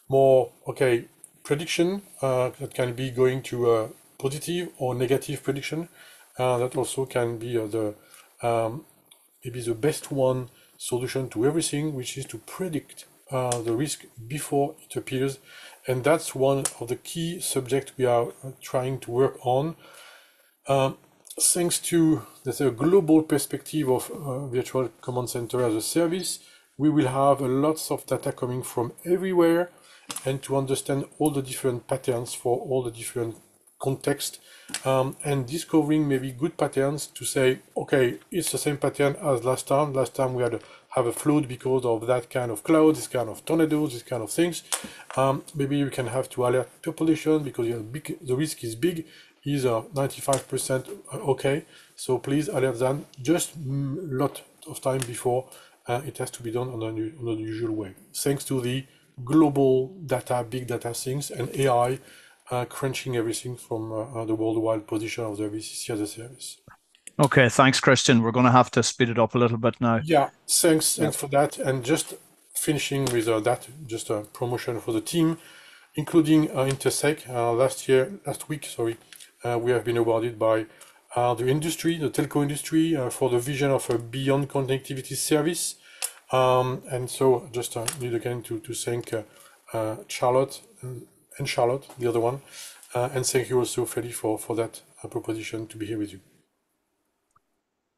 more, okay, prediction that can be going to a positive or negative prediction. That also can be maybe the best one solution to everything, which is to predict the risk before it appears. And that's one of the key subjects we are trying to work on. Thanks to a global perspective of virtual command center as a service, we will have a lots of data coming from everywhere, and to understand all the different patterns for all the different context, and discovering maybe good patterns to say, okay, it's the same pattern as last time. Last time we had have a flood because of that kind of cloud, this kind of tornadoes, this kind of things. Maybe we can have to alert population because the risk is big, is 95% okay. So please alert them just a lot of time before it has to be done on the usual way. Thanks to the global data, big data things, and AI crunching everything from the worldwide position of the VCC as a service. Okay, thanks, Christian. We're going to have to speed it up a little bit now. Yeah, thanks for that. And just finishing with that, just a promotion for the team, including Intersec. Last week, we have been awarded by the industry, the telco industry, for the vision of a beyond connectivity service. And so just need again to thank Charlotte and Charlotte, the other one, and thank you also, Freddy, for that proposition to be here with you.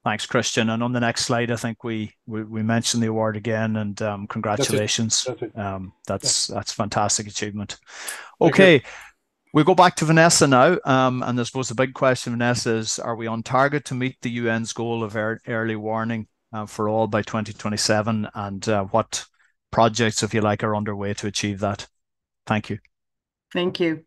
Thanks, Christian. And on the next slide, I think we mentioned the award again, and congratulations. That's fantastic achievement. Okay, we go back to Vanessa now, and I suppose the big question, Vanessa, is: are we on target to meet the UN's goal of early warning for all by 2027? And what projects, if you like, are underway to achieve that? Thank you. Thank you.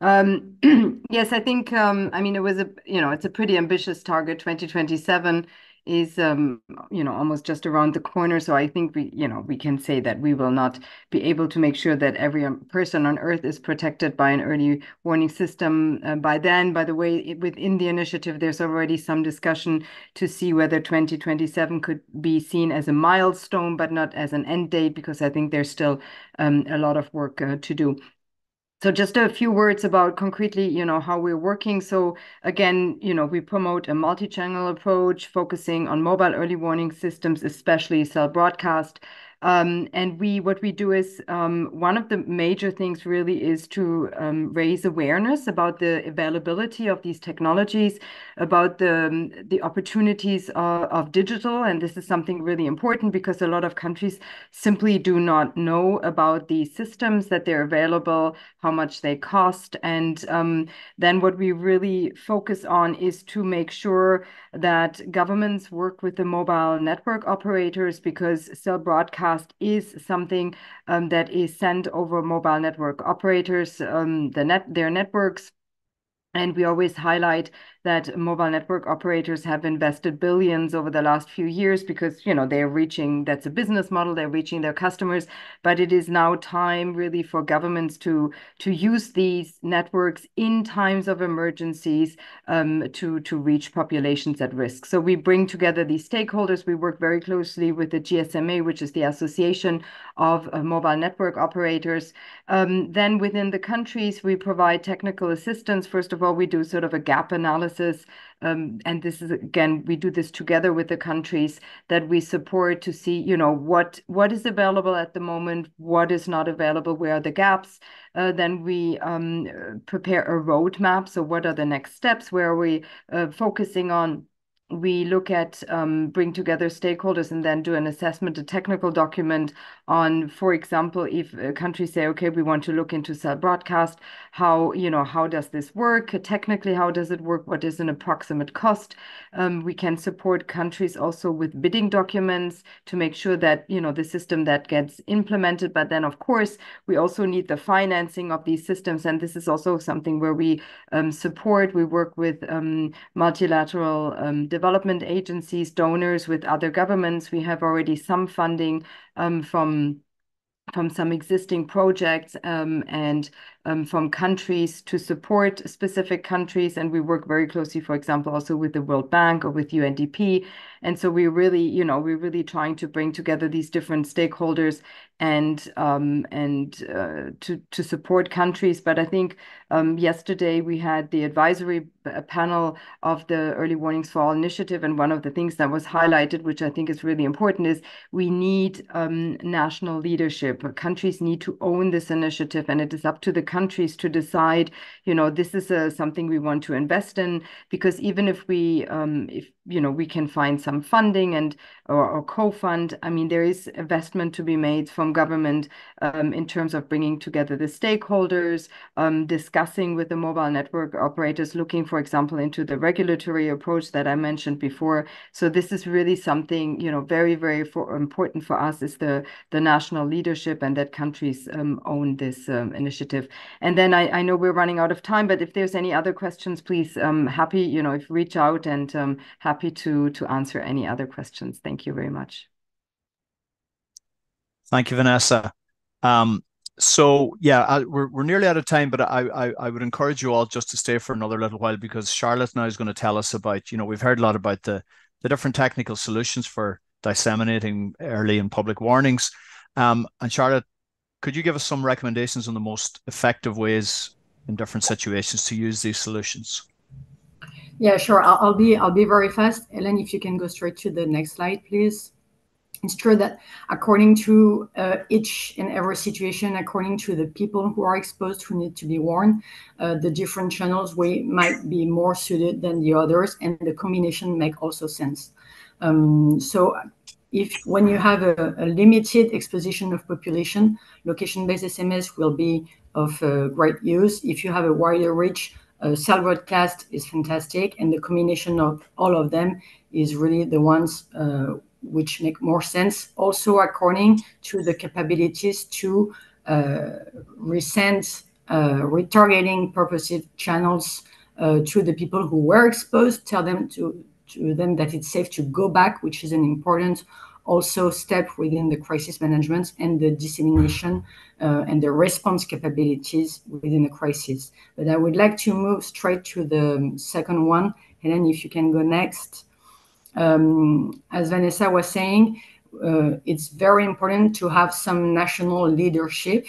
Yes, I think, I mean, it's a pretty ambitious target. 2027 is, almost just around the corner. So I think we can say that we will not be able to make sure that every person on Earth is protected by an early warning system by then. By the way, within the initiative, there's already some discussion to see whether 2027 could be seen as a milestone, but not as an end date, because I think there's still a lot of work to do. So just a few words about concretely, how we're working. So again, we promote a multi-channel approach, focusing on mobile early warning systems, especially cell broadcast. And what we do is, one of the major things really is to raise awareness about the availability of these technologies, about the opportunities of digital. And this is something really important because a lot of countries simply do not know about these systems, that they're available, how much they cost. And then what we really focus on is to make sure that governments work with the mobile network operators, because cell broadcast is something that is sent over mobile network operators, their networks. And we always highlight that mobile network operators have invested billions over the last few years because, they're reaching, that's a business model, they're reaching their customers. But it is now time really for governments to use these networks in times of emergencies to reach populations at risk. So we bring together these stakeholders. We work very closely with the GSMA, which is the Association of Mobile Network Operators. Then within the countries, we provide technical assistance. First of all, we do sort of a gap analysis. And this is, again, we do this together with the countries that we support to see, what is available at the moment, what is not available, where are the gaps. Then we prepare a roadmap. So what are the next steps? Where are we focusing on? We look at bring together stakeholders and then do an assessment, a technical document on, for example, if countries say, okay, we want to look into cell broadcast, how does this work? Technically, how does it work? What is an approximate cost? We can support countries also with bidding documents to make sure that, the system that gets implemented. But then, of course, we also need the financing of these systems. And this is also something where we support. We work with multilateral development agencies, donors, with other governments. We have already some funding from some existing projects and from countries to support specific countries. And we work very closely, for example, also with the World Bank or with UNDP. And so we're really trying to bring together these different stakeholders and to support countries. But I think yesterday we had the advisory panel of the Early Warnings for All initiative, and one of the things that was highlighted, which I think is really important, is we need national leadership. Countries need to own this initiative, and it is up to the countries to decide, this is something we want to invest in, because even if we we can find some funding and or co-fund, I mean, there is investment to be made from government in terms of bringing together the stakeholders, discussing with the mobile network operators, looking, for example, into the regulatory approach that I mentioned before. So this is really something, very, very important for us, is the national leadership, and that countries own this initiative. And then I know we're running out of time, but if there's any other questions, please, happy, if reach out, and happy to answer any other questions. Thank you very much. Thank you, Vanessa. So yeah, we're nearly out of time, but I would encourage you all just to stay for another little while, because Charlotte now is going to tell us about, we've heard a lot about the different technical solutions for disseminating early and public warnings. And Charlotte, could you give us some recommendations on the most effective ways in different situations to use these solutions? Yeah, sure. I'll be very fast. Ellen, if you can go straight to the next slide, please. It's true that according to each and every situation, according to the people who are exposed, who need to be warned, the different channels might be more suited than the others, and the combination make also sense. So when you have a limited exposition of population, location-based SMS will be of great use. If you have a wider reach, cell broadcast is fantastic, and the combination of all of them is really the ones which make more sense. Also, according to the capabilities to resend retargeting purposive channels to the people who were exposed, tell them to them that it's safe to go back, which is an important also step within the crisis management and the dissemination and the response capabilities within the crisis. But I would like to move straight to the second one. Helen, if you can go next. As Vanessa was saying, it's very important to have some national leadership.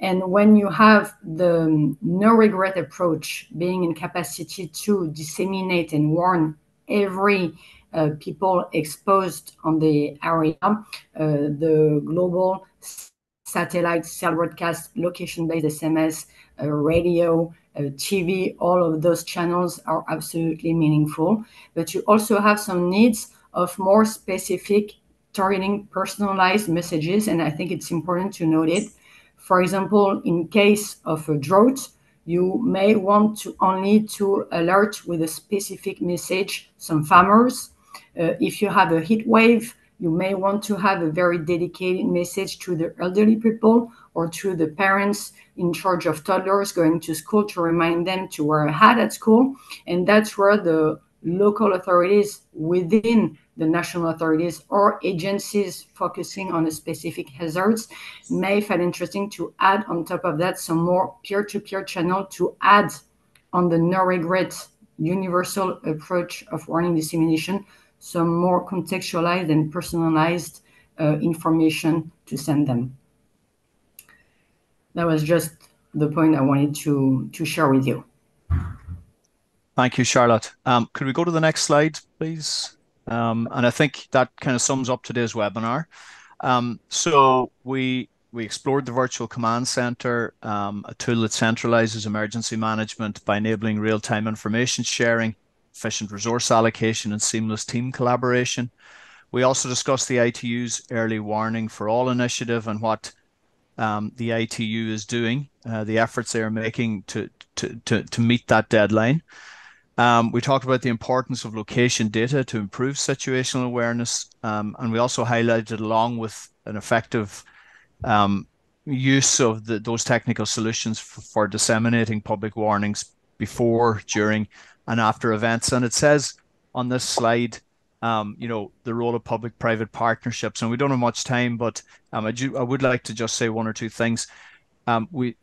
And when you have the no regret approach, being in capacity to disseminate and warn every people exposed on the area, the global satellite, cell broadcast, location-based SMS, radio, TV, all of those channels are absolutely meaningful. But you also have some needs of more specific targeting personalized messages, and I think it's important to note it. For example, in case of a drought, you may want to only to alert with a specific message some farmers. If you have a heat wave, you may want to have a very dedicated message to the elderly people, or to the parents in charge of toddlers going to school to remind them to wear a hat at school. And that's where the local authorities within the national authorities or agencies focusing on a specific hazards may find interesting to add on top of that some more peer-to-peer channel to add on the no regret universal approach of warning dissemination, some more contextualized and personalized information to send them. That was just the point I wanted to share with you. Thank you, Charlotte. Could we go to the next slide, please? And I think that kind of sums up today's webinar. So we explored the virtual command center, a tool that centralizes emergency management by enabling real-time information sharing, efficient resource allocation, and seamless team collaboration. We also discussed the ITU's early warning for all initiative and what the ITU is doing, the efforts they are making to meet that deadline. We talked about the importance of location data to improve situational awareness, and we also highlighted, along with an effective use of those technical solutions for disseminating public warnings before, during, and after events. And it says on this slide, the role of public-private partnerships. And we don't have much time, but I would like to just say one or two things. What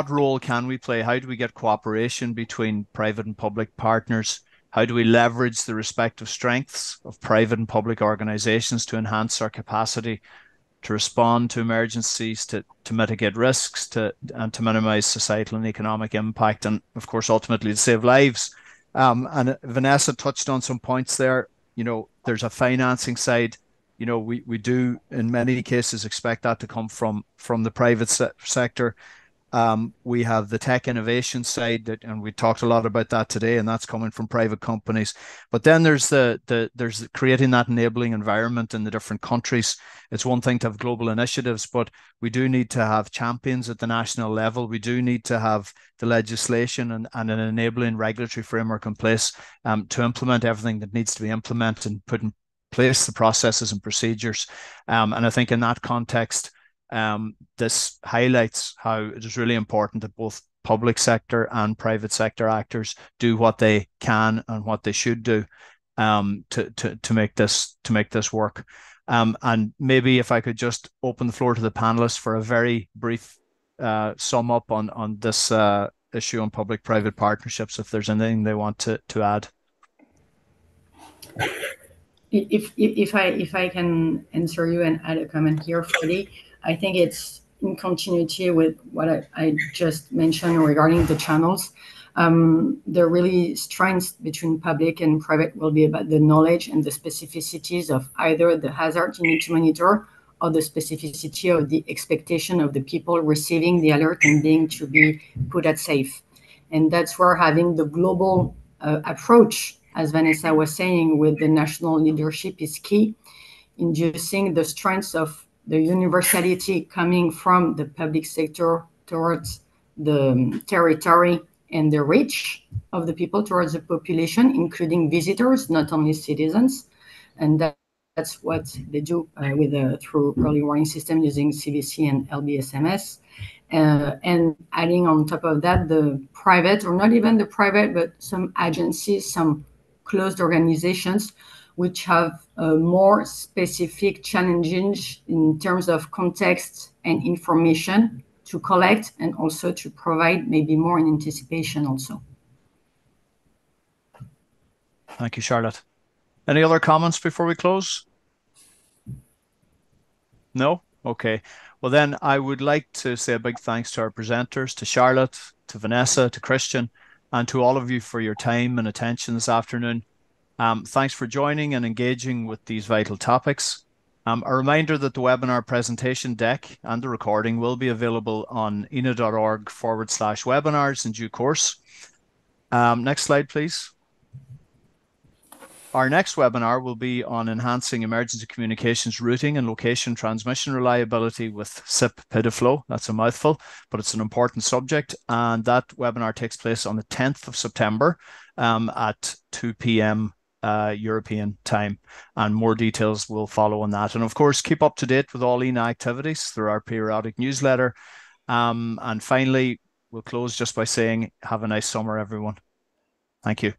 role can we play? How do we get cooperation between private and public partners? How do we leverage the respective strengths of private and public organizations to enhance our capacity to respond to emergencies, to mitigate risks, and to minimize societal and economic impact, and of course, ultimately to save lives? And Vanessa touched on some points there. There's a financing side. We do in many cases expect that to come from the private sector. We have the tech innovation side, and we talked a lot about that today, and that's coming from private companies. But then there's there's creating that enabling environment in the different countries. It's one thing to have global initiatives, but we do need to have champions at the national level. We do need to have the legislation and an enabling regulatory framework in place to implement everything that needs to be implemented and put in place the processes and procedures. And I think in that context, this highlights how it is really important that both public sector and private sector actors do what they can and what they should do to make this work. And maybe if I could just open the floor to the panelists for a very brief sum up on this issue on public-private partnerships, if there's anything they want to add. If I can answer you and add a comment here, Freddie, I think it's in continuity with what I just mentioned regarding the channels. The really strengths between public and private will be about the knowledge and the specificities of either the hazard you need to monitor or the specificity of the expectation of the people receiving the alert and being to be put at safe. And that's where having the global approach, as Vanessa was saying, with the national leadership is key, inducing the strengths of the universality coming from the public sector towards the territory and the reach of the people towards the population, including visitors, not only citizens. And that's what they do through early warning system using CVC and LBSMS. And adding on top of that, the private, or not even the private, but some agencies, some closed organizations, which have more specific challenges in terms of context and information to collect, and also to provide maybe more in anticipation also. Thank you, Charlotte. Any other comments before we close? No? Okay. Well, then I would like to say a big thanks to our presenters, to Charlotte, to Vanessa, to Christian, and to all of you for your time and attention this afternoon. Thanks for joining and engaging with these vital topics. A reminder that the webinar presentation deck and the recording will be available on ina.org/webinars in due course. Next slide, please. Our next webinar will be on enhancing emergency communications routing and location transmission reliability with SIP PIDFlow. That's a mouthful, but it's an important subject. And that webinar takes place on the 10th of September at 2 p.m. European time, and more details will follow on that. And of course, keep up to date with all ENA activities through our periodic newsletter. And finally, we'll close just by saying, have a nice summer, everyone. Thank you.